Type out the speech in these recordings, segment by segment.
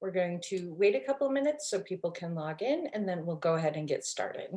We're going to wait a couple of minutes so people can log in, and then we'll go ahead and get started.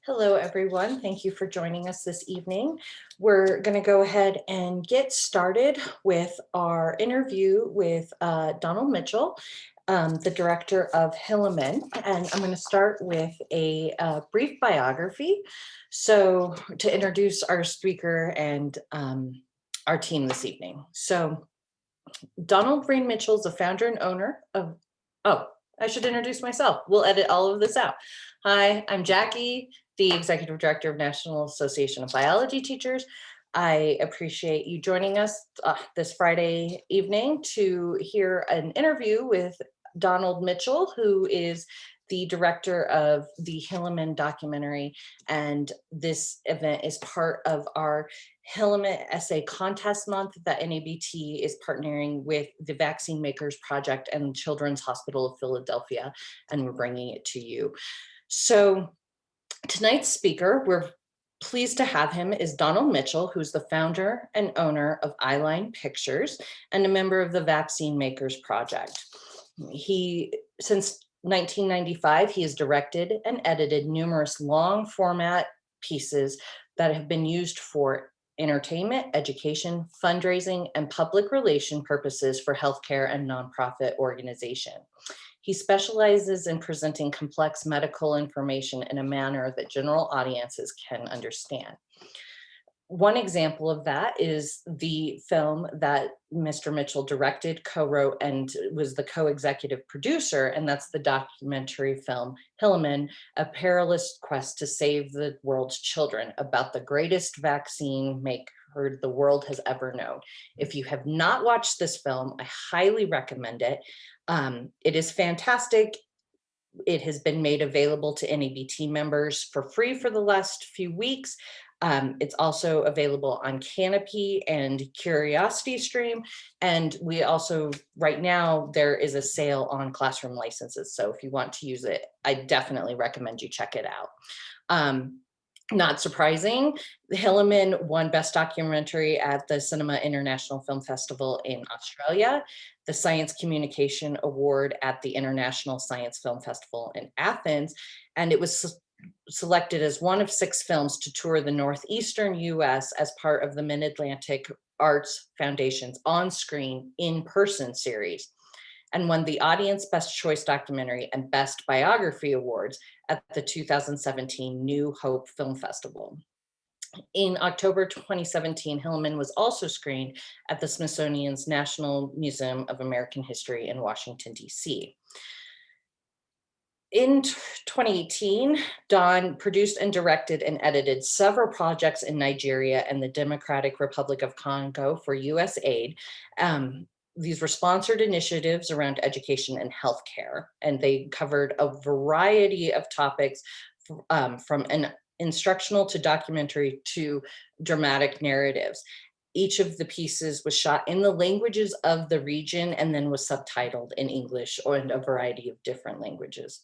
Hello, everyone. Thank you for joining us this evening. We're going to go ahead and get started with our interview with Donald Mitchell, the director of HILLEMAN. And I'm going to start with a brief biography. So to introduce our speaker and our team this evening. So Donald Rain Mitchell is the founder and owner of, oh, I should introduce myself. We'll edit all of this out. Hi, I'm Jackie, the Executive Director of National Association of Biology Teachers. I appreciate you joining us this Friday evening to hear an interview with Donald Mitchell, who is the director of the HILLEMAN documentary. And this event is part of our HILLEMAN Essay Contest Month that NABT is partnering with the Vaccine Makers Project and Children's Hospital of Philadelphia, and we're bringing it to you. So tonight's speaker, we're pleased to have him, is Donald Mitchell, who's the founder and owner of Eyeline Pictures and a member of the Vaccine Makers Project. Since 1995, he has directed and edited numerous long format pieces that have been used for entertainment, education, fundraising, and public relation purposes for healthcare and nonprofit organization. He specializes in presenting complex medical information in a manner that general audiences can understand. One example of that is the film that Mr. Mitchell directed, co-wrote, and was the co-executive producer, and that's the documentary film HILLEMAN, A Perilous Quest to Save the World's Children, about the greatest vaccine maker the world has ever known. If you have not watched this film, I highly recommend it. It is fantastic. It has been made available to NABT members for free for the last few weeks. It's also available on Canopy and Curiosity Stream. And we also, right now, there is a sale on classroom licenses. So if you want to use it, I definitely recommend you check it out. Not surprising, Hilleman won Best Documentary at the Cinema International Film Festival in Australia, the Science Communication Award at the International Science Film Festival in Athens, and it was selected as one of 6 films to tour the Northeastern US as part of the Mid-Atlantic Arts Foundation's On-Screen In-Person series, and won the Audience Best Choice Documentary and Best Biography Awards at the 2017 New Hope Film Festival. In October 2017, Hilleman was also screened at the Smithsonian's National Museum of American History in Washington, D.C. In 2018, Don produced and directed and edited several projects in Nigeria and the Democratic Republic of Congo for USAID. These were sponsored initiatives around education and healthcare, and they covered a variety of topics from an instructional to documentary to dramatic narratives. Each of the pieces was shot in the languages of the region and then was subtitled in English or in a variety of different languages.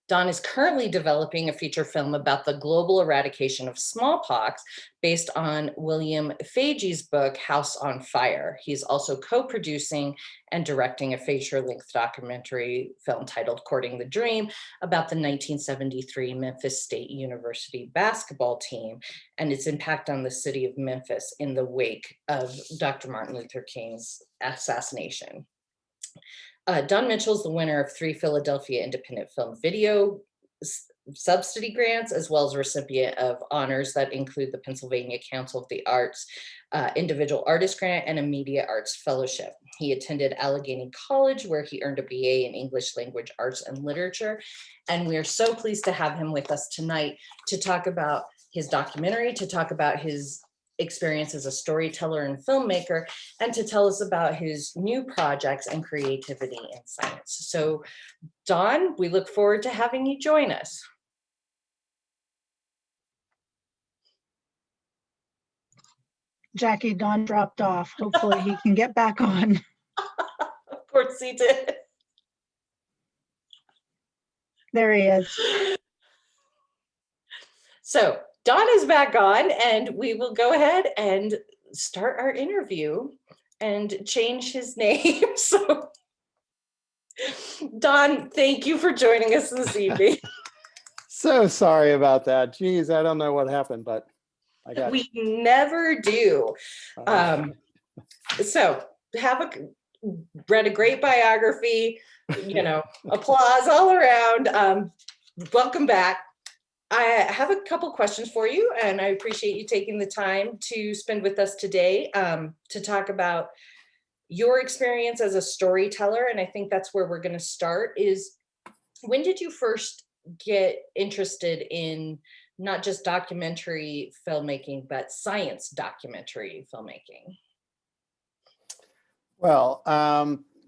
Don is currently developing a feature film about the global eradication of smallpox based on William Fege's book, House on Fire. He's also co-producing and directing a feature-length documentary film titled Courting the Dream about the 1973 Memphis State University basketball team and its impact on the city of Memphis in the wake of Dr. Martin Luther King's assassination. Don Mitchell is the winner of 3 Philadelphia Independent Film Video subsidy grants, as well as a recipient of honors that include the Pennsylvania Council of the Arts Individual Artist Grant and a Media Arts Fellowship. He attended Allegheny College, where he earned a BA in English Language Arts and Literature. And we are so pleased to have him with us tonight to talk about his documentary, to talk about his experience as a storyteller and filmmaker, and to tell us about his new projects and creativity in science. So, Don, we look forward to having you join us. Jackie, Don dropped off. Hopefully he can get back on. Of course he did. There he is. So Don is back on, and we will go ahead and start our interview and change his name. So Don, thank you for joining us this evening. So sorry about that. Geez, I don't know what happened, but I got. We never do. So read a great biography, you know, applause all around. Welcome back. I have a couple questions for you, and I appreciate you taking the time to spend with us today to talk about your experience as a storyteller. And I think that's where we're going to start is, when did you first get interested in not just documentary filmmaking, but science documentary filmmaking? Well,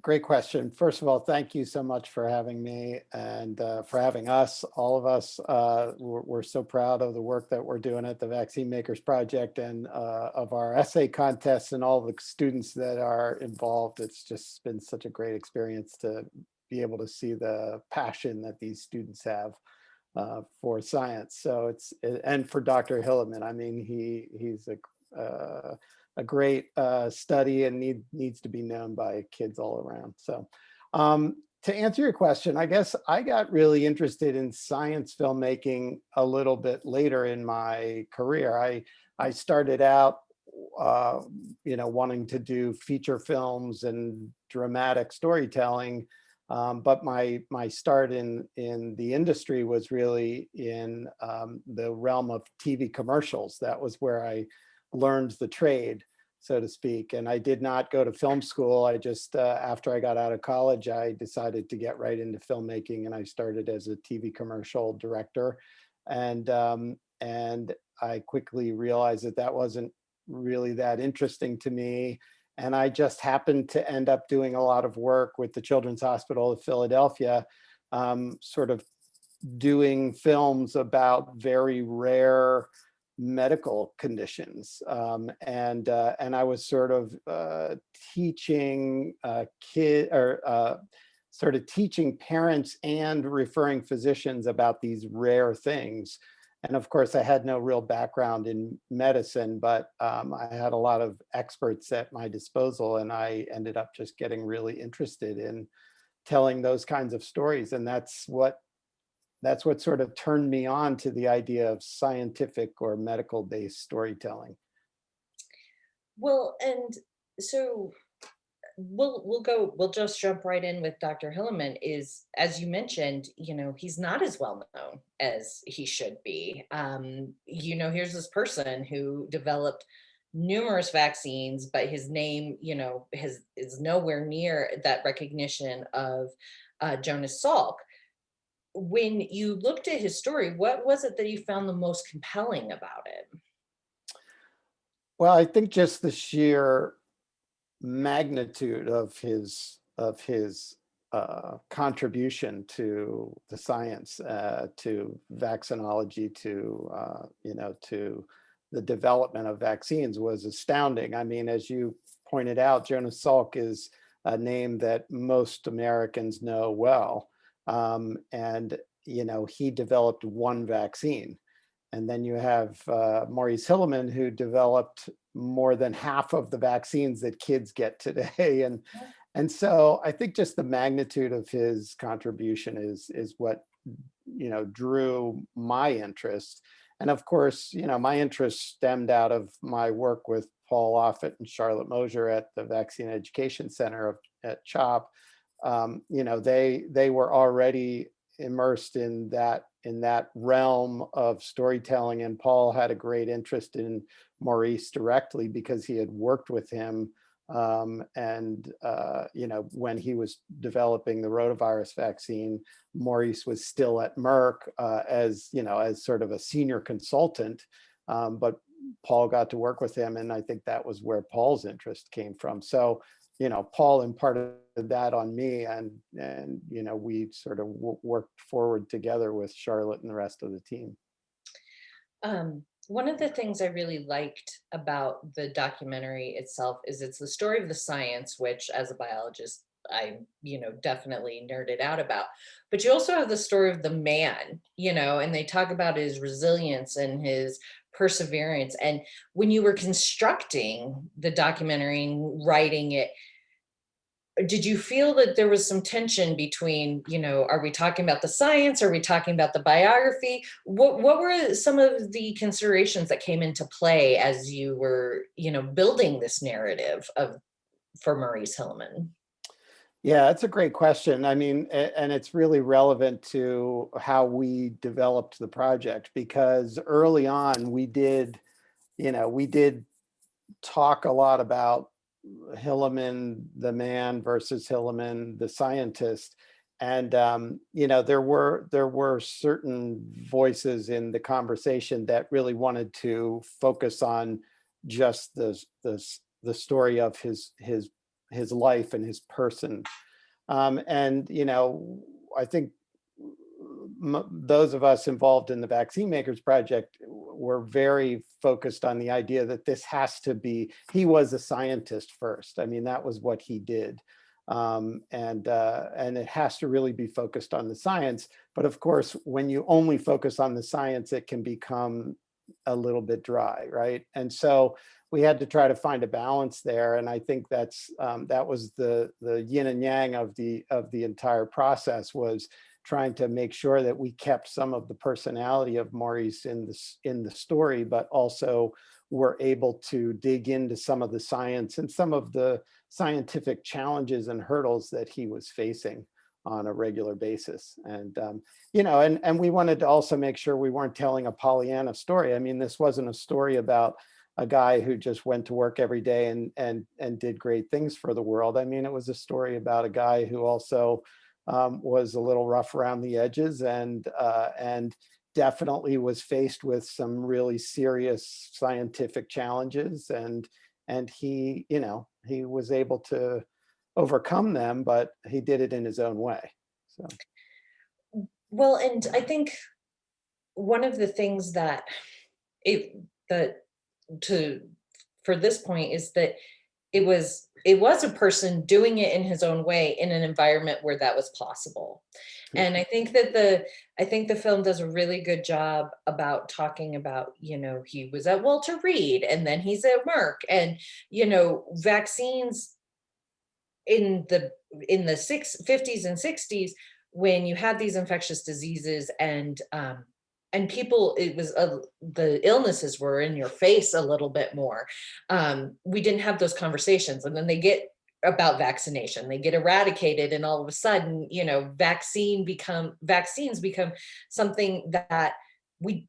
great question. First of all, thank you so much for having me and for having us, all of us. We're so proud of the work that we're doing at the Vaccine Makers Project and of our essay contests and all the students that are involved. It's just been such a great experience to be able to see the passion that these students have for science. So and for Dr. Hilleman, I mean, he's a great study and needs to be known by kids all around. So to answer your question, I guess I got really interested in science filmmaking a little bit later in my career. I started out, wanting to do feature films and dramatic storytelling. But my start in the industry was really in the realm of TV commercials. That was where I learned the trade, so to speak. And I did not go to film school. I just, after I got out of college, I decided to get right into filmmaking, and I started as a TV commercial director. And I quickly realized that wasn't really that interesting to me. And I just happened to end up doing a lot of work with the Children's Hospital of Philadelphia, sort of doing films about very rare medical conditions. And I was sort of teaching sort of teaching parents and referring physicians about these rare things. And of course, I had no real background in medicine, but I had a lot of experts at my disposal, and I ended up just getting really interested in telling those kinds of stories. And that's what sort of turned me on to the idea of scientific or medical based storytelling. Well, and so we'll just jump right in with Dr. Hilleman. Is, as you mentioned, he's not as well known as he should be. Here's this person who developed numerous vaccines, but his name, is nowhere near that recognition of Jonas Salk. When you looked at his story, what was it that you found the most compelling about it? Well, I think just the sheer magnitude of his contribution to the science, to vaccinology, to the development of vaccines was astounding. I mean, as you pointed out, Jonas Salk is a name that most Americans know well. And he developed one vaccine. And then you have Maurice Hilleman, who developed more than half of the vaccines that kids get today. And so I think just the magnitude of his contribution is what drew my interest. And of course, my interest stemmed out of my work with Paul Offit and Charlotte Mosier at the Vaccine Education Center at CHOP. They were already immersed in that realm of storytelling, and Paul had a great interest in Maurice directly because he had worked with him when he was developing the rotavirus vaccine. Maurice was still at Merck as sort of a senior consultant, but Paul got to work with him, and I think that was where Paul's interest came from. So Paul imparted that on me, and we sort of worked forward together with Charlotte and the rest of the team. One of the things I really liked about the documentary itself is it's the story of the science, which as a biologist, I, definitely nerded out about. But you also have the story of the man, and they talk about his resilience and his perseverance. And when you were constructing the documentary and writing it, did you feel that there was some tension between, are we talking about the science? Are we talking about the biography? What were some of the considerations that came into play as you were, building this narrative for Maurice Hilleman? Yeah, that's a great question. I mean, and it's really relevant to how we developed the project, because early on we did talk a lot about Hilleman, the man, versus Hilleman, the scientist. And there were certain voices in the conversation that really wanted to focus on just the story of his life and his person. I think those of us involved in the Vaccine Makers Project were very focused on the idea that this has to be, he was a scientist first. I mean, that was what he did. And it has to really be focused on the science. But of course, when you only focus on the science, it can become a little bit dry, right? And so we had to try to find a balance there. And I think that was the yin and yang of the entire process, was trying to make sure that we kept some of the personality of Maurice in the story, but also were able to dig into some of the science and some of the scientific challenges and hurdles that he was facing on a regular basis. And and we wanted to also make sure we weren't telling a Pollyanna story. I mean, this wasn't a story about a guy who just went to work every day and did great things for the world. I mean, it was a story about a guy who also was a little rough around the edges, and definitely was faced with some really serious scientific challenges, and he was able to overcome them, but he did it in his own way. So Well, and I think one of the things that it that to for this point is that it was a person doing it in his own way in an environment where that was possible. And I think the film does a really good job about talking about, he was at Walter Reed and then he's at Merck, and vaccines in the 50s and 60s, when you had these infectious diseases, and people, the illnesses were in your face a little bit more. We didn't have those conversations, and then they get about vaccination, they get eradicated, and all of a sudden, vaccines become something that we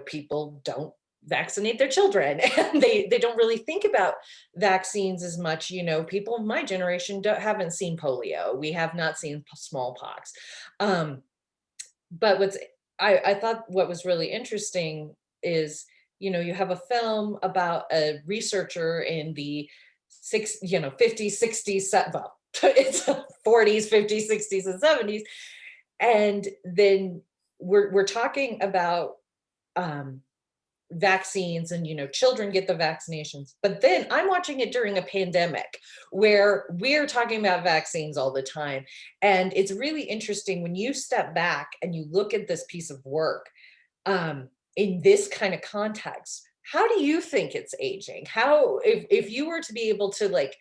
people don't vaccinate their children, and they don't really think about vaccines as much. People of my generation haven't seen polio, we have not seen smallpox. But I thought what was really interesting is, you have a film about a researcher in the 50s, 60s, well, it's 40s, 50s, 60s, and 70s, and then we're talking about um vaccines, and children get the vaccinations, but then I'm watching it during a pandemic where we're talking about vaccines all the time. And it's really interesting when you step back and you look at this piece of work, in this kind of context. How do you think it's aging? How, if you were to be able to like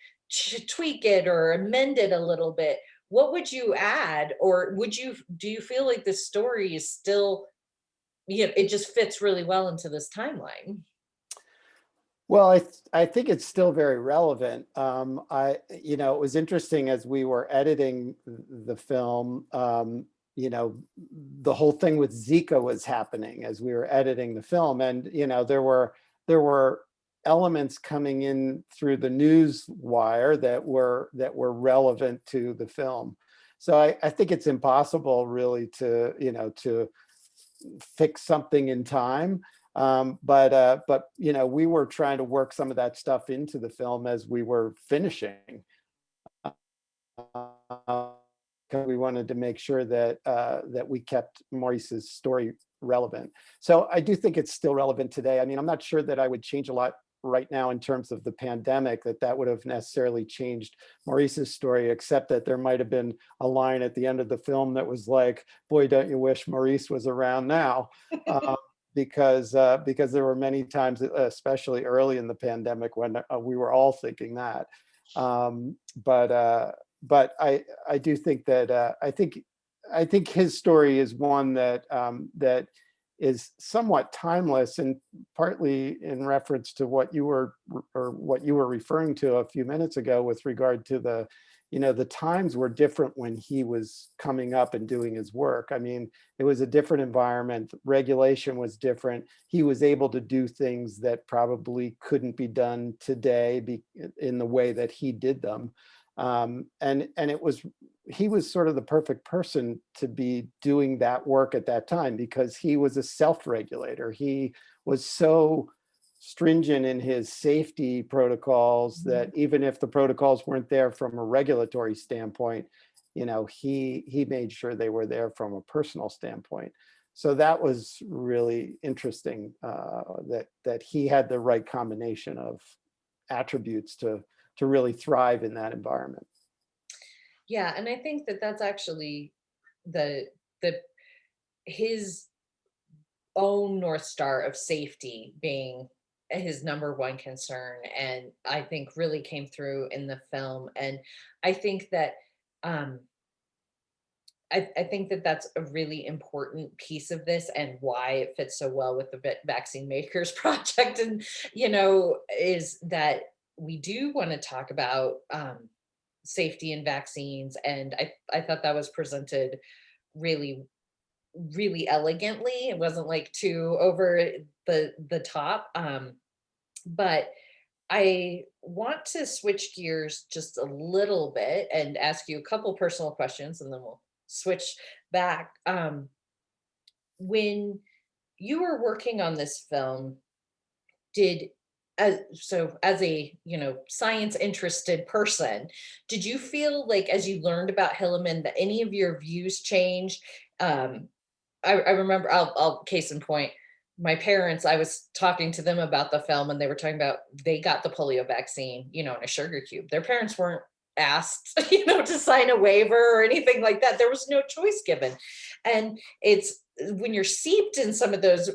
tweak it or amend it a little bit, what would you add? Or do you feel like this story is still, it just fits really well into this timeline? Well, I think it's still very relevant. It was interesting as we were editing the film. The whole thing with Zika was happening as we were editing the film, and there were elements coming in through the news wire that were relevant to the film. So I think it's impossible really to fix something in time. But we were trying to work some of that stuff into the film as we were finishing. We wanted to make sure that we kept Maurice's story relevant. So I do think it's still relevant today. I mean, I'm not sure that I would change a lot right now in terms of the pandemic, that would have necessarily changed Maurice's story, except that there might have been a line at the end of the film that was like, boy, don't you wish Maurice was around now? Because there were many times, especially early in the pandemic, when we were all thinking that. But I do think that I think his story is one that is somewhat timeless, and partly in reference to what you were referring to a few minutes ago with regard to the times were different when he was coming up and doing his work. I mean, it was a different environment. Regulation was different. He was able to do things that probably couldn't be done today in the way that he did them. And he was sort of the perfect person to be doing that work at that time, because he was a self-regulator. He was so stringent in his safety protocols that even if the protocols weren't there from a regulatory standpoint, he made sure they were there from a personal standpoint. So that was really interesting, that he had the right combination of attributes to really thrive in that environment. Yeah, and I think that that's actually the his own North Star of safety being his number one concern, and I think really came through in the film. And I think that um I think that that's a really important piece of this, and why it fits so well with the Vaccine Makers Project, and is that we do want to talk about safety in vaccines. And I thought that was presented really, really elegantly. It wasn't like too over the top. But I want to switch gears just a little bit and ask you a couple personal questions, and then we'll switch back. When you were working on this film, did as a, science interested person, did you feel like as you learned about Hilleman that any of your views changed? Um, I remember, I'll case in point, my parents, I was talking to them about the film and they were talking about they got the polio vaccine, in a sugar cube. Their parents weren't asked, to sign a waiver or anything like that. There was no choice given. And it's when you're seeped in some of those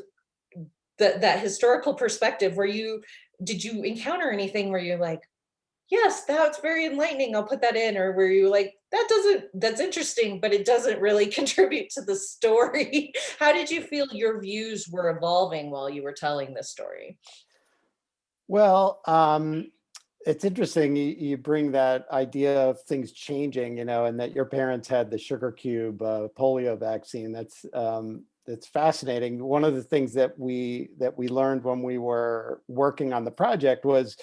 that historical perspective where did you encounter anything where you're like, yes, that's very enlightening, I'll put that in, or were you like, that's interesting, but it doesn't really contribute to the story? How did you feel your views were evolving while you were telling this story? Well, it's interesting you bring that idea of things changing, and that your parents had the sugar cube polio vaccine. That's fascinating. One of the things that we learned when we were working on the project was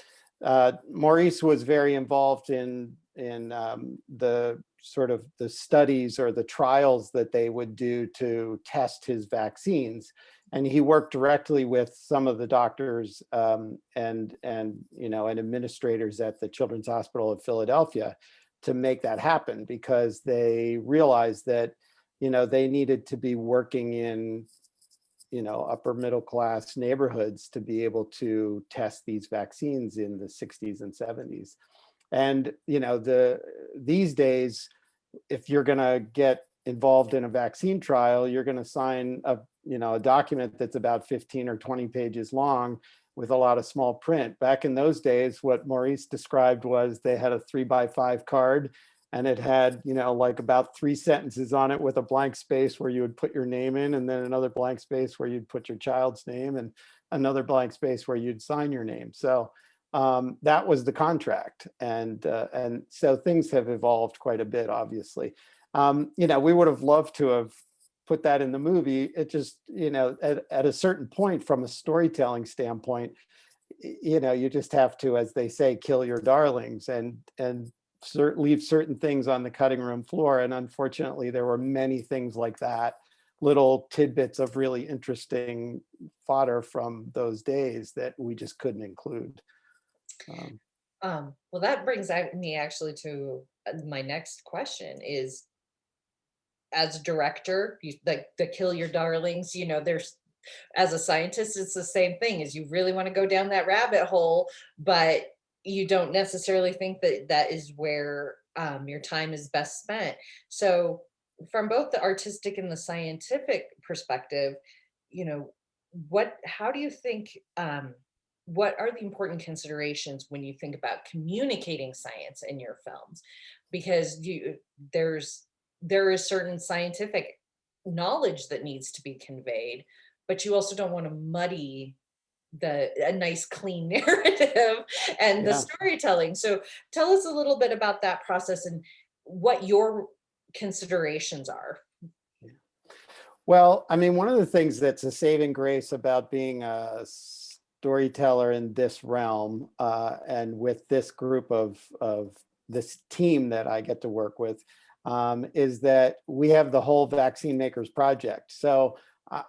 Maurice was very involved in the sort of the studies or the trials that they would do to test his vaccines. And he worked directly with some of the doctors and administrators at the Children's Hospital of Philadelphia to make that happen, because they realized that they needed to be working in upper middle class neighborhoods to be able to test these vaccines in the 60s and 70s. And these days, if you're going to get involved in a vaccine trial, you're going to sign a document that's about 15 or 20 pages long with a lot of small print. Back in those days, what Maurice described was they had a 3x5 card, and it had like about 3 sentences on it with a blank space where you would put your name in, and then another blank space where you'd put your child's name, and another blank space where you'd sign your name. So that was the contract. And so things have evolved quite a bit, obviously. We would have loved to have put that in the movie. It just, at a certain point from a storytelling standpoint, you just have to, as they say, kill your darlings and leave certain things on the cutting room floor. And unfortunately, there were many things like that, little tidbits of really interesting fodder from those days that we just couldn't include. Well, that brings me actually to my next question is, as a director, like the kill your darlings, there's, as a scientist, it's the same thing, is you really want to go down that rabbit hole, but you don't necessarily think that that is where your time is best spent. So from both the artistic and the scientific perspective, you know, how do you think, what are the important considerations when you think about communicating science in your films? Because there is certain scientific knowledge that needs to be conveyed, but you also don't want to muddy a nice clean narrative and the Yeah. storytelling. So tell us a little bit about that process and what your considerations are. Well, I mean, one of the things that's a saving grace about being a storyteller in this realm, and with this group of this team that I get to work with, is that we have the whole Vaccine Makers Project. So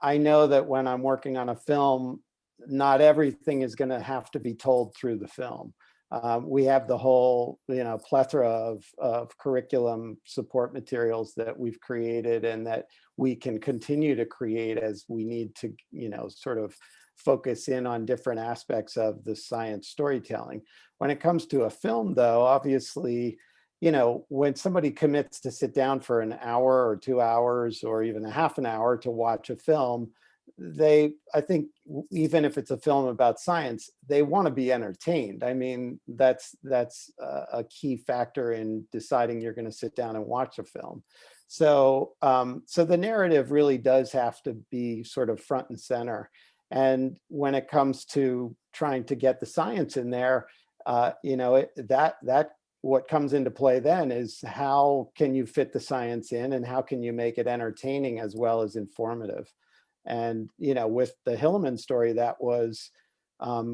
I know that when I'm working on a film, not everything is going to have to be told through the film. We have the whole, plethora of curriculum support materials that we've created and that we can continue to create as we need to, sort of focus in on different aspects of the science storytelling. When it comes to a film, though, obviously, when somebody commits to sit down for an hour or 2 hours or even a half an hour to watch a film, I think even if it's a film about science, they want to be entertained. I mean, that's a key factor in deciding you're going to sit down and watch a film. So, so the narrative really does have to be sort of front and center. And when it comes to trying to get the science in there, that what comes into play then is how can you fit the science in and how can you make it entertaining as well as informative. And, with the Hilleman story, that was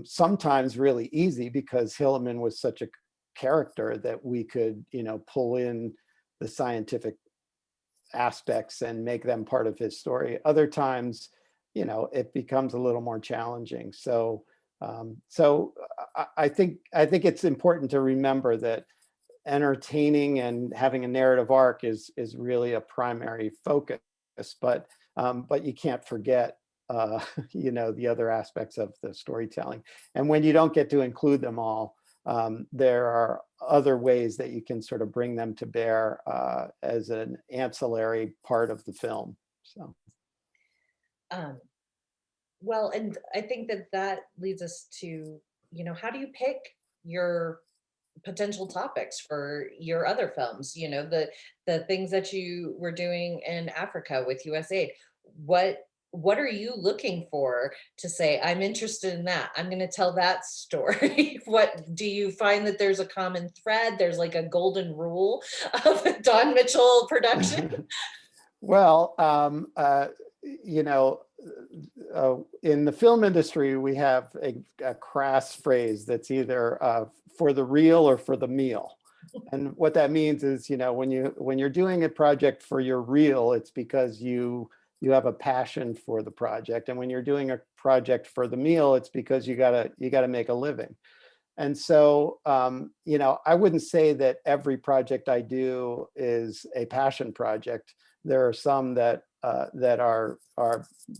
sometimes really easy because Hilleman was such a character that we could, pull in the scientific aspects and make them part of his story. Other times, it becomes a little more challenging. So, I think it's important to remember that entertaining and having a narrative arc is really a primary focus, but you can't forget the other aspects of the storytelling. And when you don't get to include them all, there are other ways that you can sort of bring them to bear as an ancillary part of the film. So. Um, well, and I think that leads us to, how do you pick your potential topics for your other films? The things that you were doing in Africa with USAID. What are you looking for to say, I'm interested in that, I'm going to tell that story? What do you find that there's a common thread? There's like a golden rule of Don Mitchell production? Well, in the film industry, we have a crass phrase that's either for the real or for the meal. And what that means is, when you're doing a project for your reel, it's because you have a passion for the project. And when you're doing a project for the meal, it's because you gotta make a living. And so, I wouldn't say that every project I do is a passion project. There are some that are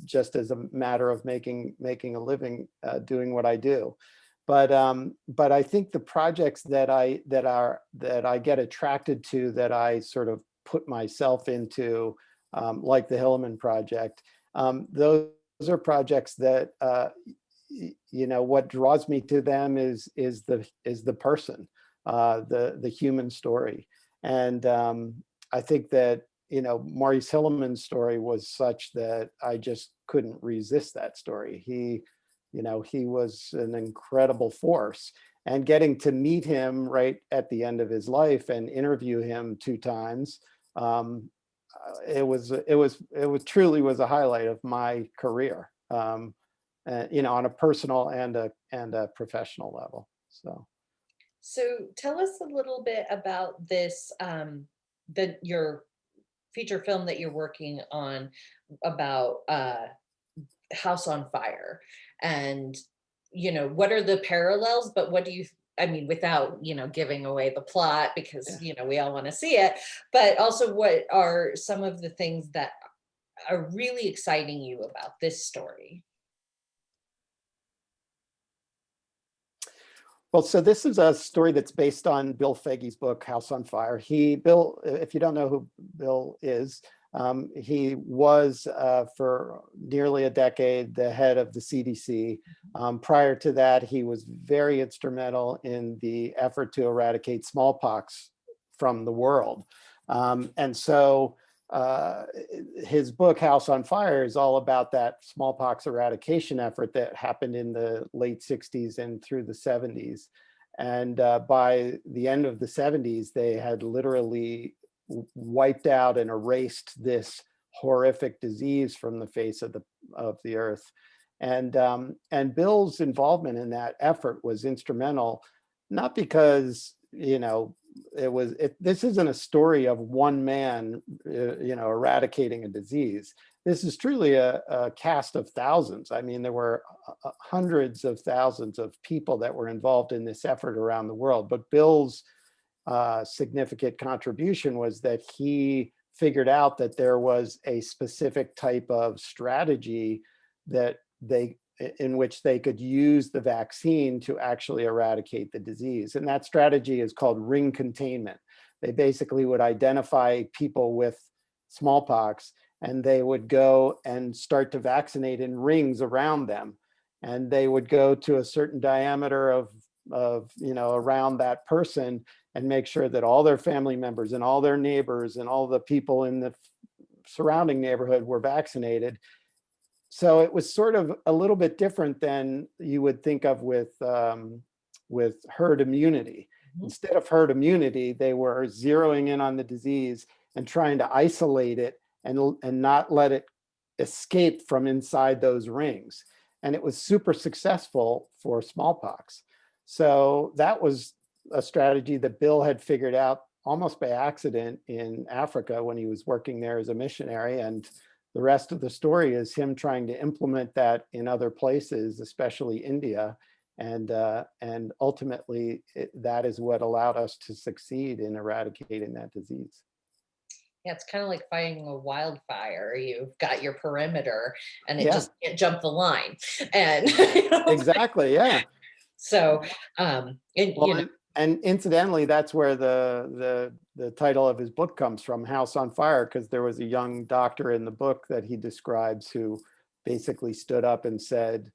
just as a matter of making a living doing what I do. But I think the projects that I get attracted to, that I sort of put myself into, like the Hilleman project, those are projects that what draws me to them is the person, the human story. And I think that Maurice Hilleman's story was such that I just couldn't resist that story. He was an incredible force, and getting to meet him right at the end of his life and interview him 2 times, it truly was a highlight of my career, on a personal and a professional level. So tell us a little bit about this, your feature film that you're working on about House on Fire, and what are the parallels, but what do you, I mean, without giving away the plot, because we all want to see it, but also what are some of the things that are really exciting you about this story? Well, so this is a story that's based on Bill Foegge's book, House on Fire. Bill, if you don't know who Bill is, he was for nearly a decade the head of the CDC. Prior to that, he was very instrumental in the effort to eradicate smallpox from the world. And so his book, House on Fire, is all about that smallpox eradication effort that happened in the late 60s and through the 70s. And by the end of the 70s, they had literally wiped out and erased this horrific disease from the face of the earth. And Bill's involvement in that effort was instrumental, not because this isn't a story of one man eradicating a disease. This is truly a cast of thousands. I mean, there were hundreds of thousands of people that were involved in this effort around the world. But Bill's significant contribution was that he figured out that there was a specific type of strategy in which they could use the vaccine to actually eradicate the disease. And that strategy is called ring containment. They basically would identify people with smallpox, and they would go and start to vaccinate in rings around them. And they would go to a certain diameter of around that person, and make sure that all their family members and all their neighbors and all the people in the surrounding neighborhood were vaccinated. So it was sort of a little bit different than you would think of with herd immunity. Mm-hmm. Instead of herd immunity, they were zeroing in on the disease and trying to isolate it and not let it escape from inside those rings. And it was super successful for smallpox. So that was a strategy that Bill had figured out almost by accident in Africa when he was working there as a missionary. And the rest of the story is him trying to implement that in other places, especially India. And ultimately, that is what allowed us to succeed in eradicating that disease. Yeah, it's kind of like fighting a wildfire. You've got your perimeter and it Yeah, just can't jump the line. And you know, exactly. Yeah. so and Well, and incidentally, that's where the title of his book comes from, House on Fire, because there was a young doctor in the book that he describes who basically stood up and said,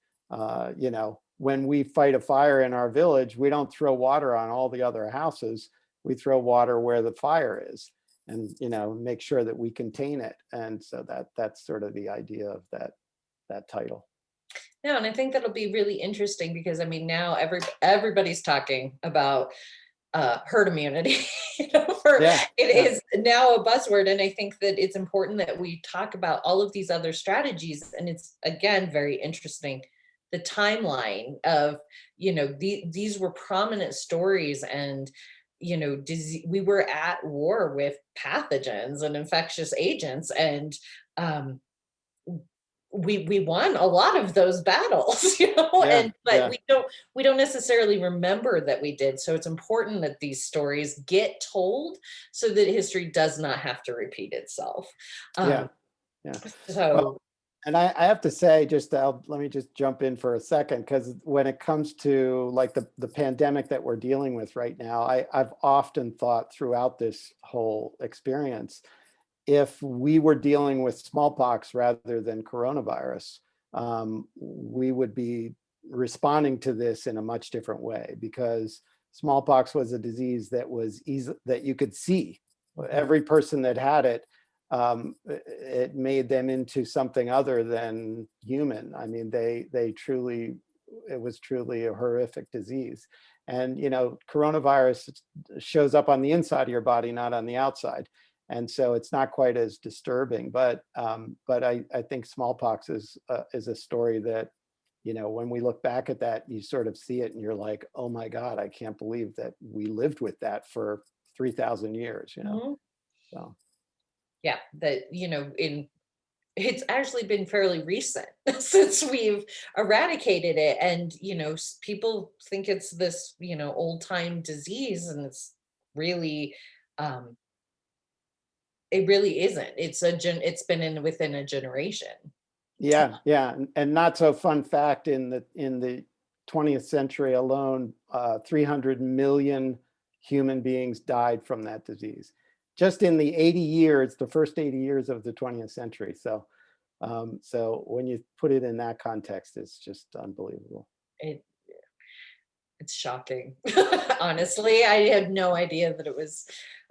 when we fight a fire in our village, we don't throw water on all the other houses. We throw water where the fire is, and make sure that we contain it. And so that's sort of the idea of that title. no, and I think that'll be really interesting because I mean now everybody's talking about herd immunity. Yeah, It yeah, is now a buzzword, and I think that it's important that we talk about all of these other strategies. And it's again very interesting the timeline of these were prominent stories, and we were at war with pathogens and infectious agents, and um, we won a lot of those battles, yeah, and but yeah, we don't necessarily remember that we did. So it's important that these stories get told so that history does not have to repeat itself. yeah, Um, yeah. Well, so and I have to say, let me just jump in for a second, because when it comes to like the pandemic that we're dealing with right now, I've often thought throughout this whole experience, if we were dealing with smallpox rather than coronavirus, we would be responding to this in a much different way, because smallpox was a disease that was easy, that you could see. Every person that had it, it made them into something other than human. I mean, it was truly a horrific disease. And coronavirus shows up on the inside of your body, not on the outside, and so it's not quite as disturbing. But I think smallpox is a story that, when we look back at that, you sort of see it and you're like, oh my God, I can't believe that we lived with that for 3,000 years. mhm. So Yeah, that in it's actually been fairly recent since we've eradicated it, and people think it's this old time disease, and it's really um it really isn't. It's been in within a generation. yeah, yeah, and not so fun fact, in the 20th century alone, 300 million human beings died from that disease, just in the first 80 years of the 20th century. So when you put it in that context, it's just unbelievable. It it's shocking. Honestly, I had no idea that it was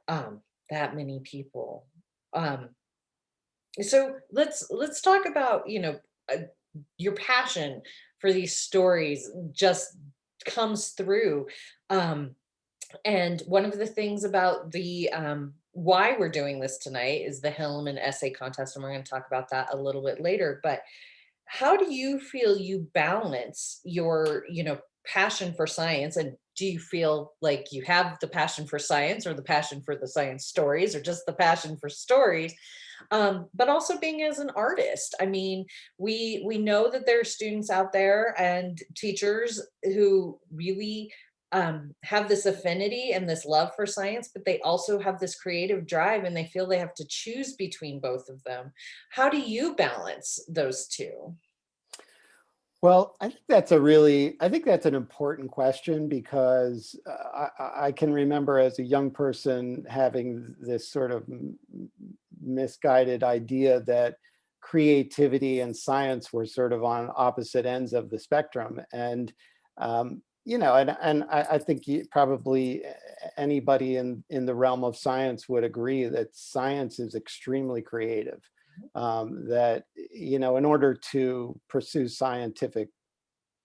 um that many people. Um so let's talk about uh, your passion for these stories just comes through. Um And one of the things about the why we're doing this tonight is the Hillman essay contest, and we're going to talk about that a little bit later. But how do you feel you balance your, passion for science? And do you feel like you have the passion for science, or the passion for the science stories, or just the passion for stories? But also being as an artist. I mean, we know that there are students out there and teachers who really have this affinity and this love for science, but they also have this creative drive, and they feel they have to choose between both of them. How do you balance those two? Well, I think that's an important question, because I can remember as a young person having this sort of misguided idea that creativity and science were sort of on opposite ends of the spectrum. And, I think probably anybody in the realm of science would agree that science is extremely creative. That, in order to pursue scientific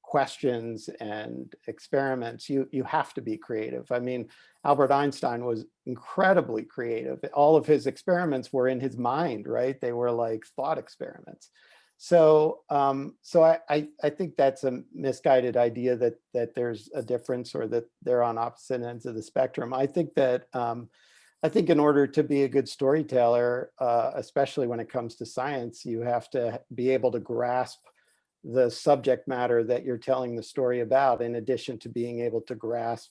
questions and experiments, you have to be creative. I mean, Albert Einstein was incredibly creative. All of his experiments were in his mind, right? They were like thought experiments. So I think that's a misguided idea that there's a difference, or that they're on opposite ends of the spectrum. I think in order to be a good storyteller, especially when it comes to science, you have to be able to grasp the subject matter that you're telling the story about, in addition to being able to grasp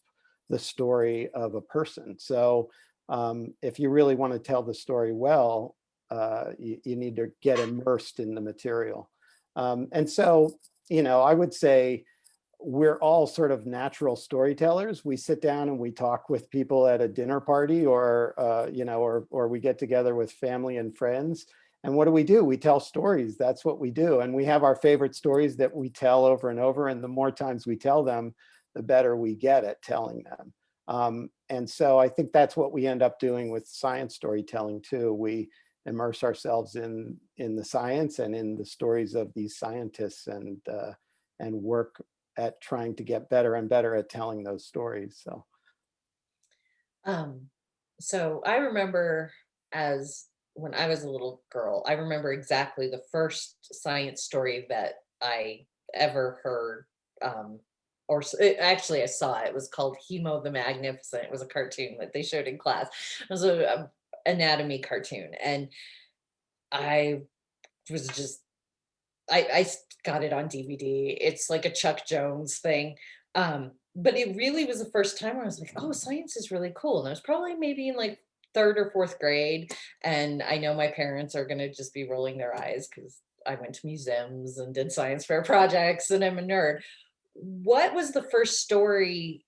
the story of a person. So if you really want to tell the story well, you need to get immersed in the material. And so, I would say we're all sort of natural storytellers. We sit down and we talk with people at a dinner party, or or we get together with family and friends. And what do? We tell stories. That's what we do. And we have our favorite stories that we tell over and over. And the more times we tell them, the better we get at telling them. And so I think that's what we end up doing with science storytelling too. We immerse ourselves in the science and in the stories of these scientists, and work at trying to get better and better at telling those stories. Um, so I remember, as when I was a little girl, I remember exactly the first science story that I ever heard. Actually, I saw it. It was called Hemo the Magnificent. It was a cartoon that they showed in class. It was a anatomy cartoon, and I was just I got it on DVD. It's like a Chuck Jones thing. But it really was the first time where I was like, oh, science is really cool. And I was probably maybe in like third or fourth grade. And I know my parents are going to just be rolling their eyes because I went to museums and did science fair projects and I'm a nerd. What was the first story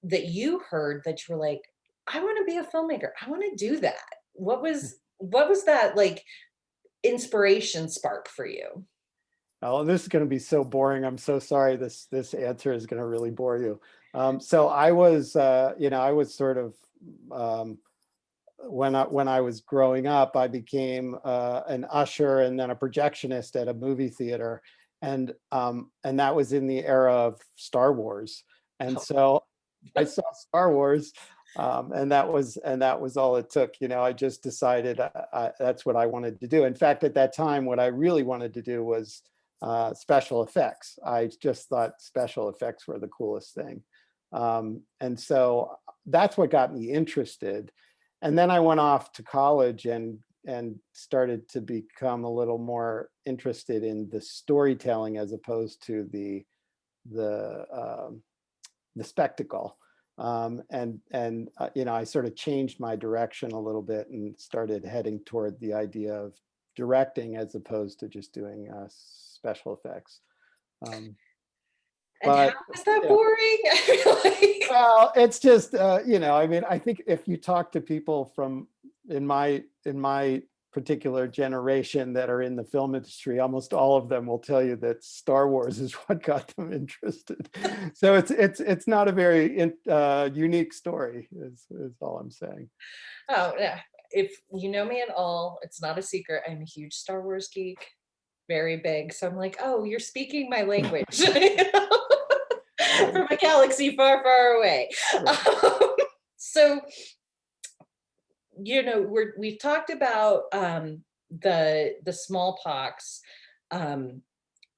that you heard that you were like, I want to be a filmmaker? I want to do that. What was that like inspiration spark for you? Oh, this is going to be so boring. I'm so sorry. This answer is going to really bore you. So I was, I was sort of, when I was growing up, I became an usher and then a projectionist at a movie theater, and that was in the era of Star Wars. And so I saw Star Wars, and that was all it took. I just decided that's what I wanted to do. In fact, at that time, what I really wanted to do was special effects. I just thought special effects were the coolest thing. And so that's what got me interested. And then I went off to college and started to become a little more interested in the storytelling as opposed to the spectacle. I sort of changed my direction a little bit and started heading toward the idea of directing as opposed to just doing special effects. And But how is that yeah, boring? I feel like well, it's just I think if you talk to people from in my particular generation that are in the film industry, almost all of them will tell you that Star Wars is what got them interested. So it's not a very unique story, is all I'm saying. oh yeah. If you know me at all, it's not a secret. I'm a huge Star Wars geek, very big. So I'm like, oh, you're speaking my language. From a galaxy far, far away. Right. So we've talked about the smallpox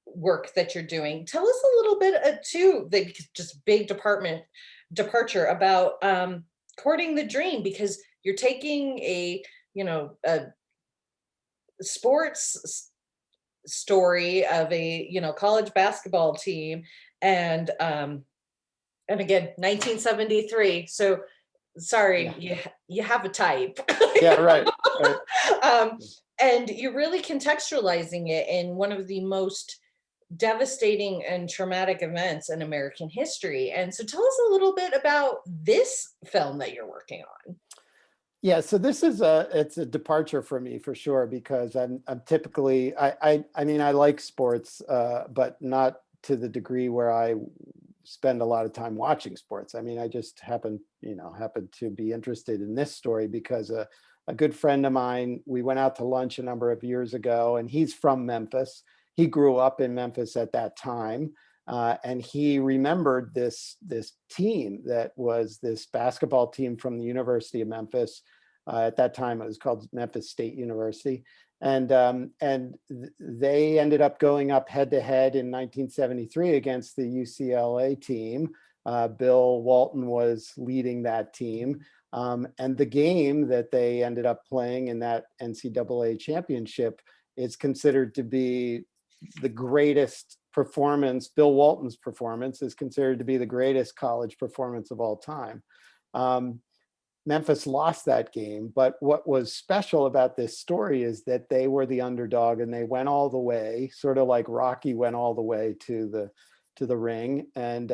work that you're doing. Tell us a little bit too, the just big departure about courting the dream, because you're taking a sports story of a college basketball team, and again 1973. So sorry, Yeah. you have a type. Yeah. Right. Right. um, and you're really contextualizing it in one of the most devastating and traumatic events in American history. And so tell us a little bit about this film that you're working on. Yeah, so this is it's a departure for me for sure, because I'm typically I mean I like sports, but not to the degree where I spend a lot of time watching sports. I mean, I just happen to be interested in this story because a good friend of mine, we went out to lunch a number of years ago, and he's from Memphis. He grew up in Memphis at that time. And he remembered this team that was this basketball team from the University of Memphis. At that time, it was called Memphis State University, and they ended up going up head to head in 1973 against the UCLA team. Bill Walton was leading that team, and the game that they ended up playing in that NCAA championship is considered to be the greatest performance. Bill Walton's performance is considered to be the greatest college performance of all time. Memphis lost that game, but what was special about this story is that they were the underdog and they went all the way, sort of like Rocky went all the way to the ring, and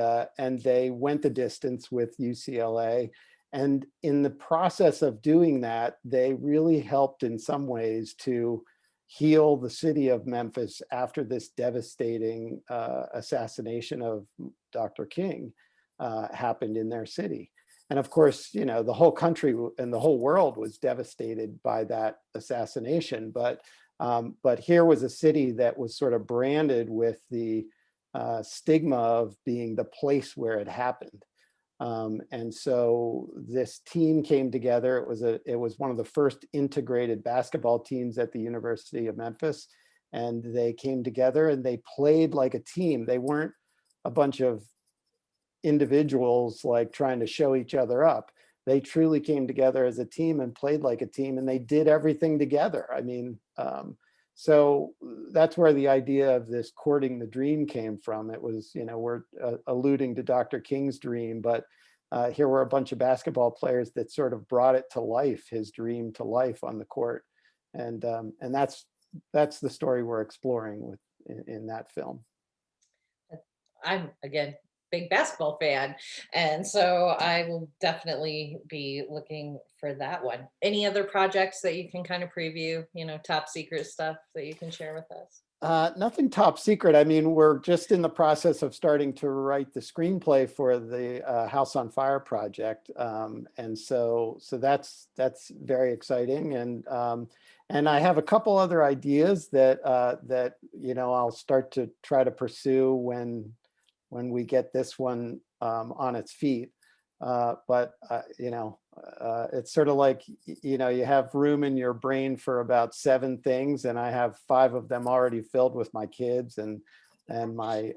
they went the distance with UCLA. And in the process of doing that, they really helped in some ways to heal the city of Memphis after this devastating assassination of Dr. King happened in their city. And of course, you know, the whole country and the whole world was devastated by that assassination. But here was a city that was sort of branded with the stigma of being the place where it happened. And so this team came together. It was one of the first integrated basketball teams at the University of Memphis. And they came together and they played like a team. They weren't a bunch of individuals like trying to show each other up. They truly came together as a team and played like a team, and they did everything together. I mean, so that's where the idea of this courting the dream came from. It was, you know, we're alluding to Dr. King's dream, but here were a bunch of basketball players that sort of brought it to life, his dream to life on the court. And that's the story we're exploring with in that film. I'm, again, big basketball fan, and so I will definitely be looking for that one. Any other projects that you can kind of preview, you know, top secret stuff that you can share with us? Nothing top secret. I mean, we're just in the process of starting to write the screenplay for the House on Fire project, and so that's very exciting. And I have a couple other ideas that you know, I'll start to try to pursue when we get this one on its feet. But you know, it's sort of like, you know, you have room in your brain for about 7 things, and I have 5 of them already filled with my kids and my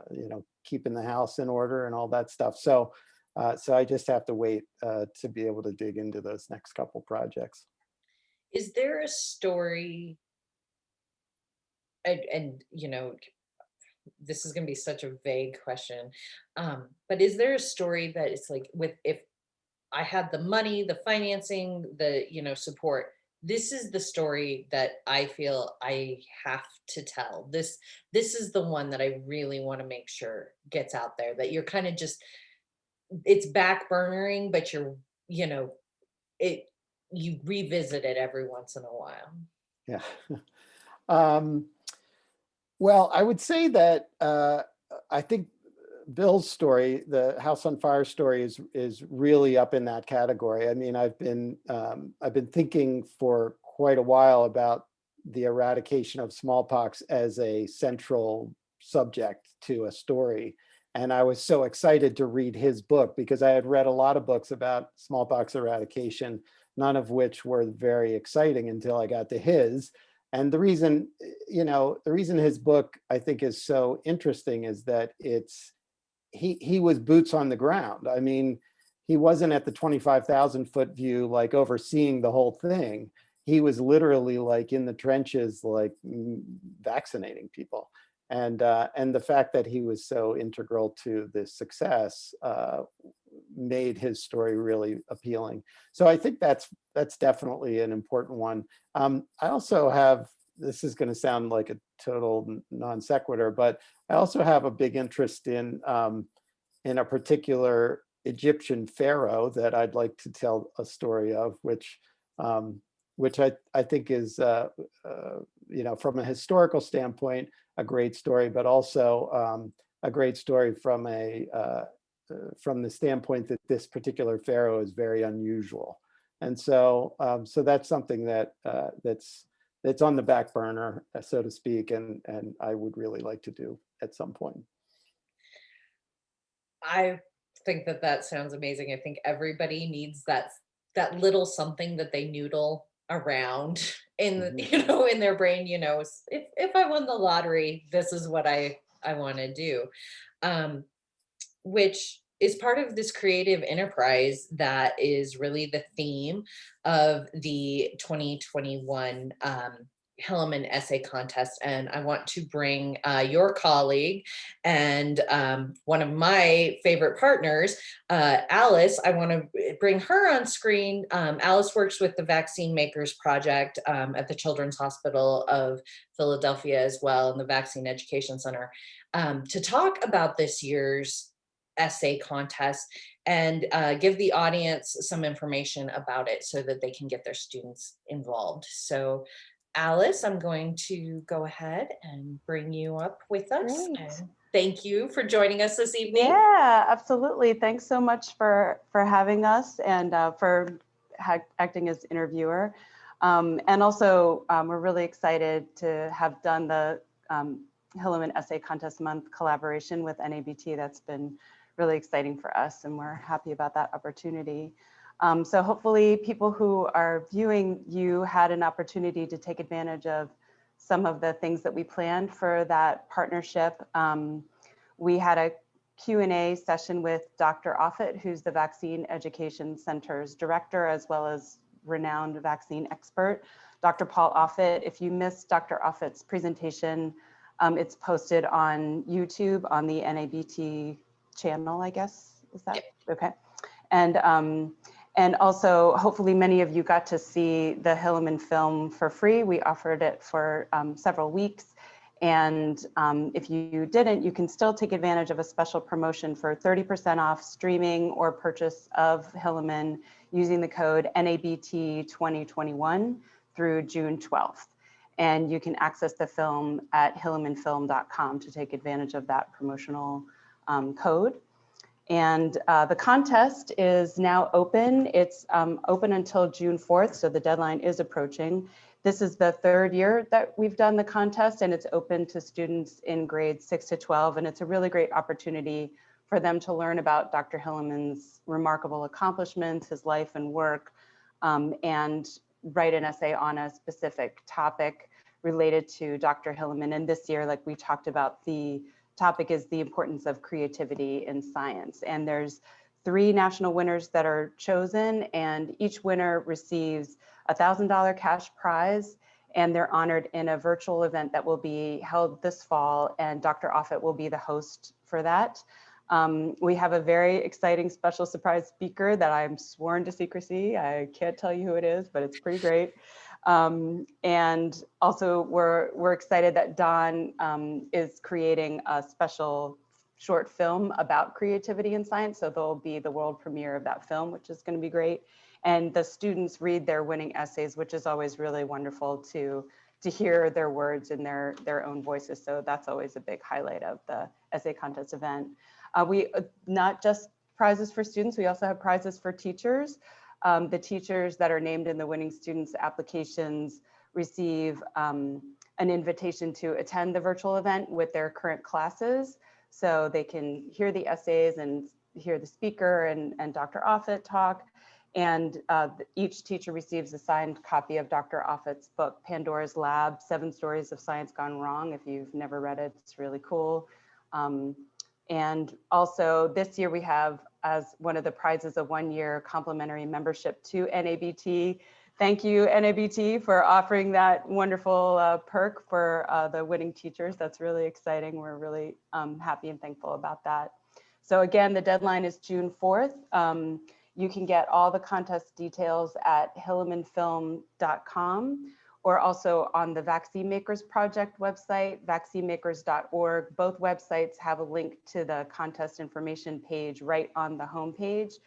you know, keeping the house in order and all that stuff. So I just have to wait to be able to dig into those next couple projects. Is there a story, and you know, this is going to be such a vague question, but is there a story that it's like, with, if I had the money, the financing, the, you know, support, this is the story that I feel I have to tell. This is the one that I really want to make sure gets out there, that you're kind of just, it's back burnering, but you're, you know, it, you revisit it every once in a while. Yeah. Well, I would say that I think Bill's story, the House on Fire story, is really up in that category. I mean, I've been thinking for quite a while about the eradication of smallpox as a central subject to a story. And I was so excited to read his book because I had read a lot of books about smallpox eradication, none of which were very exciting until I got to his. And the reason, you know, the reason his book I think is so interesting is that he was boots on the ground. I mean, he wasn't at the 25,000 foot view, like overseeing the whole thing. He was literally like in the trenches, like vaccinating people. And the fact that he was so integral to this success made his story really appealing. So I think that's definitely an important one. I also have, this is going to sound like a total non sequitur, but I also have a big interest in a particular Egyptian pharaoh that I'd like to tell a story of, which I think is, you know, from a historical standpoint, a great story, but also a great story from the standpoint that this particular pharaoh is very unusual. And so that's something that's on the back burner, so to speak, and I would really like to do at some point. I think that sounds amazing. I think everybody needs that little something that they noodle around in you know, in their brain, you know, if I won the lottery, this is what I want to do. Which is part of this creative enterprise that is really the theme of the 2021 Hilleman essay contest, and I want to bring your colleague and one of my favorite partners, Alice. I want to bring her on screen. Alice works with the Vaccine Makers Project at the Children's Hospital of Philadelphia as well, and the Vaccine Education Center, to talk about this year's essay contest and give the audience some information about it so that they can get their students involved. So Alice, I'm going to go ahead and bring you up with us. Great. And thank you for joining us this evening. Yeah, absolutely. Thanks so much for having us and for acting as interviewer. And also, we're really excited to have done the Hilleman Essay Contest Month collaboration with NABT. That's been really exciting for us, and we're happy about that opportunity. So hopefully people who are viewing you had an opportunity to take advantage of some of the things that we planned for that partnership. We had a Q&A session with Dr. Offit, who's the Vaccine Education Center's director, as well as renowned vaccine expert. Dr. Paul Offit, if you missed Dr. Offit's presentation, it's posted on YouTube on the NABT channel, I guess, is that? Yep. Okay. And also, hopefully many of you got to see the Hilleman film for free. We offered it for several weeks. And if you didn't, you can still take advantage of a special promotion for 30% off streaming or purchase of Hilleman using the code NABT2021 through June 12th. And you can access the film at hillemanfilm.com to take advantage of that promotional code. And the contest is now open. It's open until June 4th, so the deadline is approaching. This is the third year that we've done the contest, and it's open to students in grades 6 to 12, and it's a really great opportunity for them to learn about Dr. Hilleman's remarkable accomplishments, his life and work, and write an essay on a specific topic related to Dr. Hilleman. And this year, like we talked about, the topic is the importance of creativity in science. And there's 3 national winners that are chosen, and each winner receives a $1,000 cash prize, and they're honored in a virtual event that will be held this fall, and Dr. Offit will be the host for that. We have a very exciting special surprise speaker that I'm sworn to secrecy. I can't tell you who it is, but it's pretty great. And also we're excited that Don is creating a special short film about creativity in science. So there'll be the world premiere of that film, which is going to be great. And the students read their winning essays, which is always really wonderful to hear their words in their own voices. So that's always a big highlight of the essay contest event. We not just prizes for students, we also have prizes for teachers. The teachers that are named in the winning students applications receive an invitation to attend the virtual event with their current classes. So they can hear the essays and hear the speaker and Dr. Offit talk. And each teacher receives a signed copy of Dr. Offit's book, Pandora's Lab, 7 Stories of Science Gone Wrong. If you've never read it, it's really cool. And also this year we have as one of the prizes a 1-year complimentary membership to NABT. Thank you, NABT, for offering that wonderful perk for the winning teachers. That's really exciting. We're really happy and thankful about that. So again, the deadline is June 4th. You can get all the contest details at hillemanfilm.com or also on the Vaccine Makers Project website, vaccinemakers.org. Both websites have a link to the contest information page right on the homepage.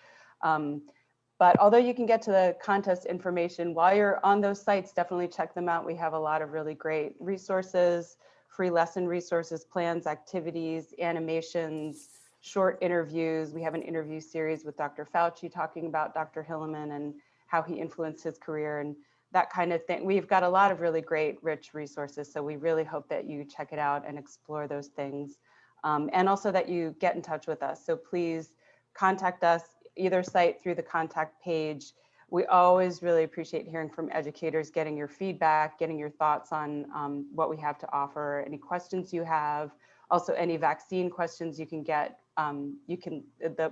But although you can get to the contest information, while you're on those sites, definitely check them out. We have a lot of really great resources, free lesson resources, plans, activities, animations, short interviews. We have an interview series with Dr. Fauci talking about Dr. Hilleman and how he influenced his career and that kind of thing. We've got a lot of really great, rich resources. So we really hope that you check it out and explore those things. And also that you get in touch with us. So please contact us, either site through the contact page. We always really appreciate hearing from educators, getting your feedback, getting your thoughts on what we have to offer, any questions you have, also any vaccine questions you can get.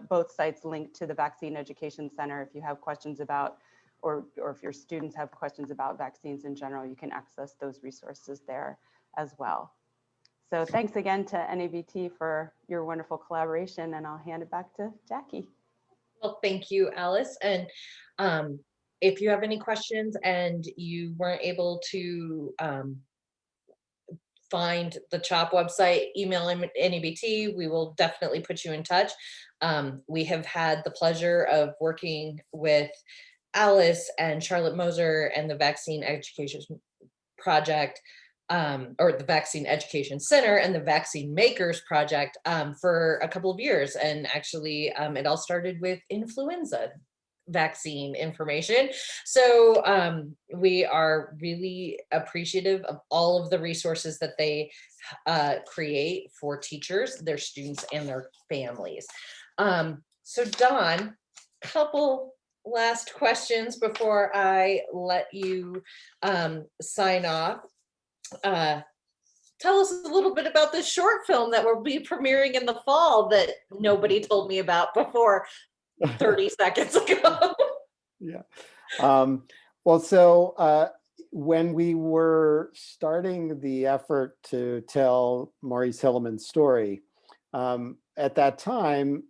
Both sites link to the Vaccine Education Center if you have questions about or if your students have questions about vaccines in general, you can access those resources there as well. So thanks again to NABT for your wonderful collaboration, and I'll hand it back to Jackie. Well, thank you, Alice. And if you have any questions and you weren't able to find the CHOP website, email NABT. We will definitely put you in touch. We have had the pleasure of working with Alice and Charlotte Moser and the Vaccine Education Project, or the Vaccine Education Center and the Vaccine Makers Project for a couple of years. And actually, it all started with influenza vaccine information. So we are really appreciative of all of the resources that they create for teachers, their students, and their families. So Dawn, couple last questions before I let you sign off. Tell us a little bit about this short film that will be premiering in the fall that nobody told me about before 30 seconds ago. Yeah. Well, so when we were starting the effort to tell Maurice Hilleman's story, at that time,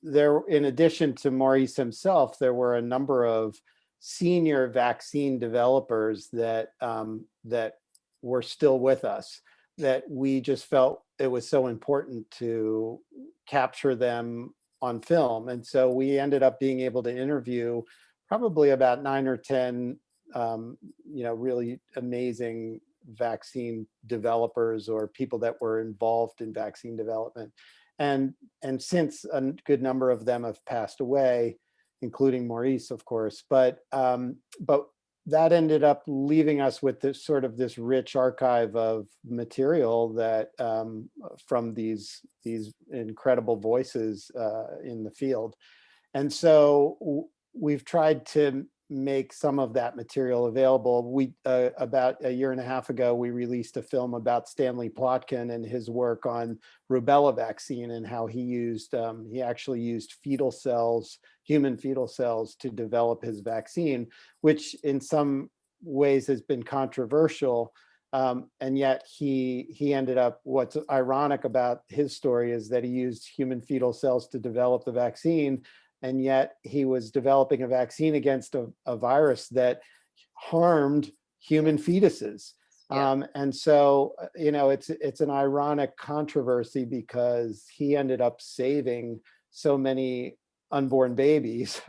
there, in addition to Maurice himself, there were a number of senior vaccine developers that that were still with us, that we just felt it was so important to capture them on film. And so we ended up being able to interview probably about 9 or 10 really amazing vaccine developers or people that were involved in vaccine development. And since a good number of them have passed away, including Maurice, of course, but that ended up leaving us with this sort of this rich archive of material that from these incredible voices in the field. And so we've tried to make some of that material available. We about a year and a half ago, we released a film about Stanley Plotkin and his work on rubella vaccine and how he actually used fetal cells, human fetal cells, to develop his vaccine, which in some ways has been controversial. And yet he ended up, what's ironic about his story is that he used human fetal cells to develop the vaccine, and yet he was developing a vaccine against a virus that harmed human fetuses. Yeah. And so, it's an ironic controversy because he ended up saving so many unborn babies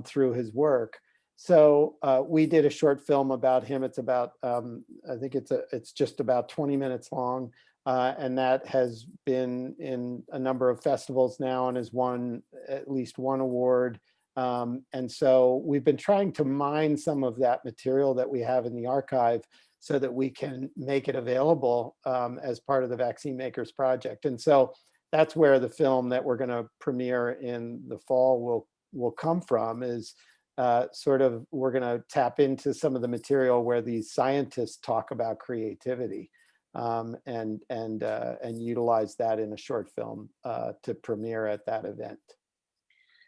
through his work. So we did a short film about him. It's about, I think it's just about 20 minutes long. And that has been in a number of festivals now and has won at least one award. And so we've been trying to mine some of that material that we have in the archive so that we can make it available as part of the Vaccine Makers Project. And so that's where the film that we're going to premiere in the fall will come from, is we're going to tap into some of the material where these scientists talk about creativity. And utilize that in a short film to premiere at that event.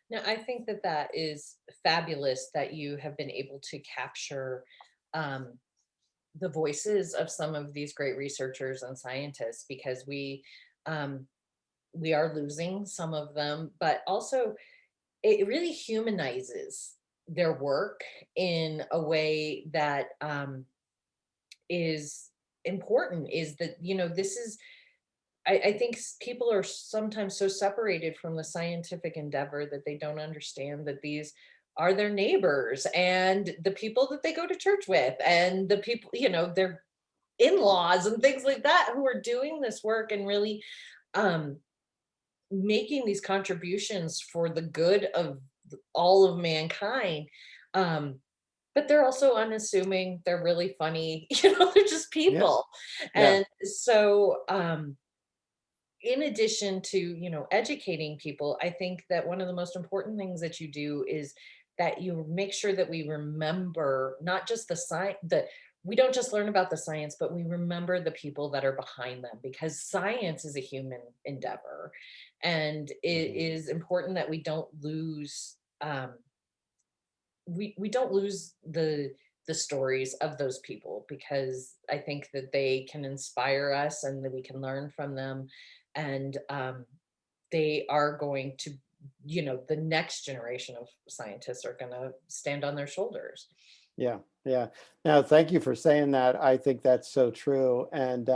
Now, I think that that is fabulous that you have been able to capture the voices of some of these great researchers and scientists, because we are losing some of them, but also it really humanizes their work in a way that is important. Is that, this is, I think people are sometimes so separated from the scientific endeavor that they don't understand that these are their neighbors and the people that they go to church with and the people, their in-laws and things like that, who are doing this work and really making these contributions for the good of all of mankind. But they're also unassuming. They're really funny. They're just people. Yeah. And so in addition to, educating people, I think that one of the most important things that you do is that you make sure that we remember not just the science, we don't just learn about the science, but we remember the people that are behind them, because science is a human endeavor. And it is important that we don't lose we don't lose the stories of those people, because I think that they can inspire us and that we can learn from them. And they are going to, the next generation of scientists are going to stand on their shoulders. Yeah, yeah. No, thank you for saying that. I think that's so true. And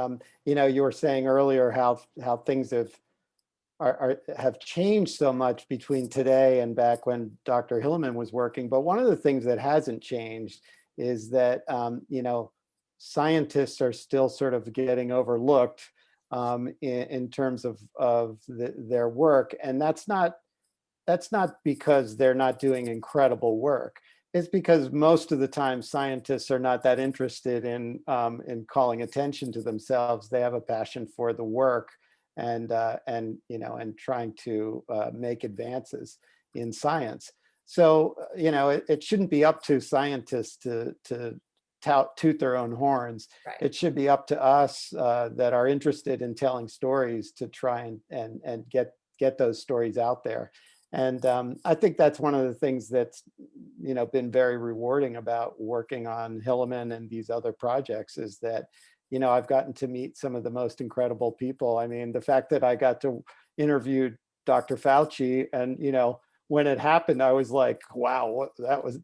you were saying earlier how things have changed so much between today and back when Dr. Hilleman was working. But one of the things that hasn't changed is that scientists are still sort of getting overlooked in terms of their work, and that's not because they're not doing incredible work. It's because most of the time scientists are not that interested in calling attention to themselves. They have a passion for the work and trying to make advances in science. So it shouldn't be up to scientists to toot their own horns. Right. It should be up to us that are interested in telling stories to try and get those stories out there. And I think that's one of the things that's been very rewarding about working on Hilleman and these other projects, is that I've gotten to meet some of the most incredible people. I mean, the fact that I got to interview Dr. Fauci, and when it happened, I was like, wow,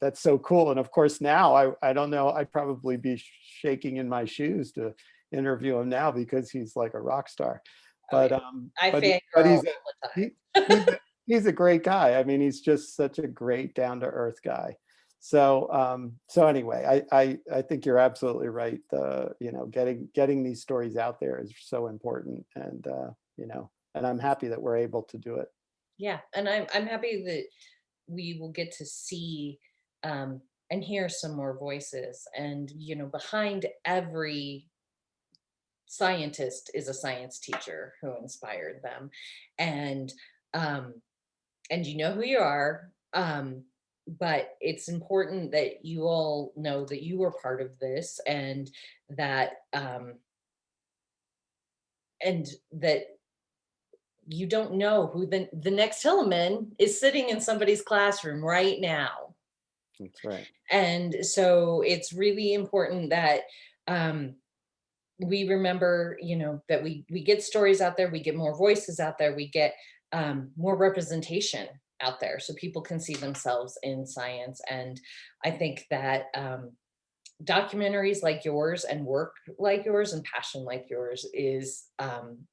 that's so cool. And of course now I don't know, I'd probably be shaking in my shoes to interview him now, because he's like a rock star. But I but fangirl he's all the time. he's a great guy. I mean, he's just such a great down to earth guy. So anyway, I think you're absolutely right. Getting these stories out there is so important, and and I'm happy that we're able to do it. Yeah, and I'm happy that we will get to see and hear some more voices. And behind every scientist is a science teacher who inspired them, and um, you know who you are. But it's important that you all know that you were part of this, that um, and that you don't know who the next Hilleman is sitting in somebody's classroom right now. That's right. And so it's really important that um, we remember, that we get stories out there, we get more voices out there, we get more representation out there, so people can see themselves in science. And I think that documentaries like yours and work like yours and passion like yours is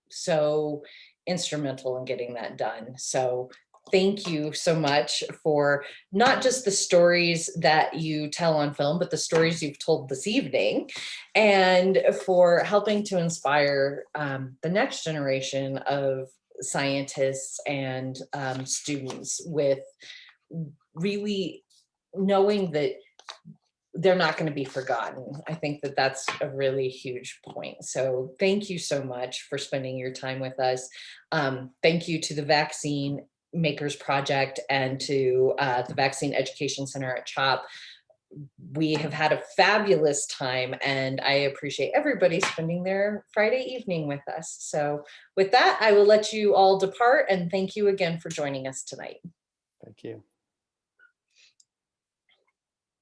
so instrumental in getting that done. So thank you so much for not just the stories that you tell on film, but the stories you've told this evening, and for helping to inspire the next generation of scientists and students with really knowing that they're not going to be forgotten. I think that that's a really huge point. So thank you so much for spending your time with us. Thank you to the Vaccine Makers Project and to the Vaccine Education Center at CHOP. We have had a fabulous time, and I appreciate everybody spending their Friday evening with us. So with that, I will let you all depart, and thank you again for joining us tonight. Thank you.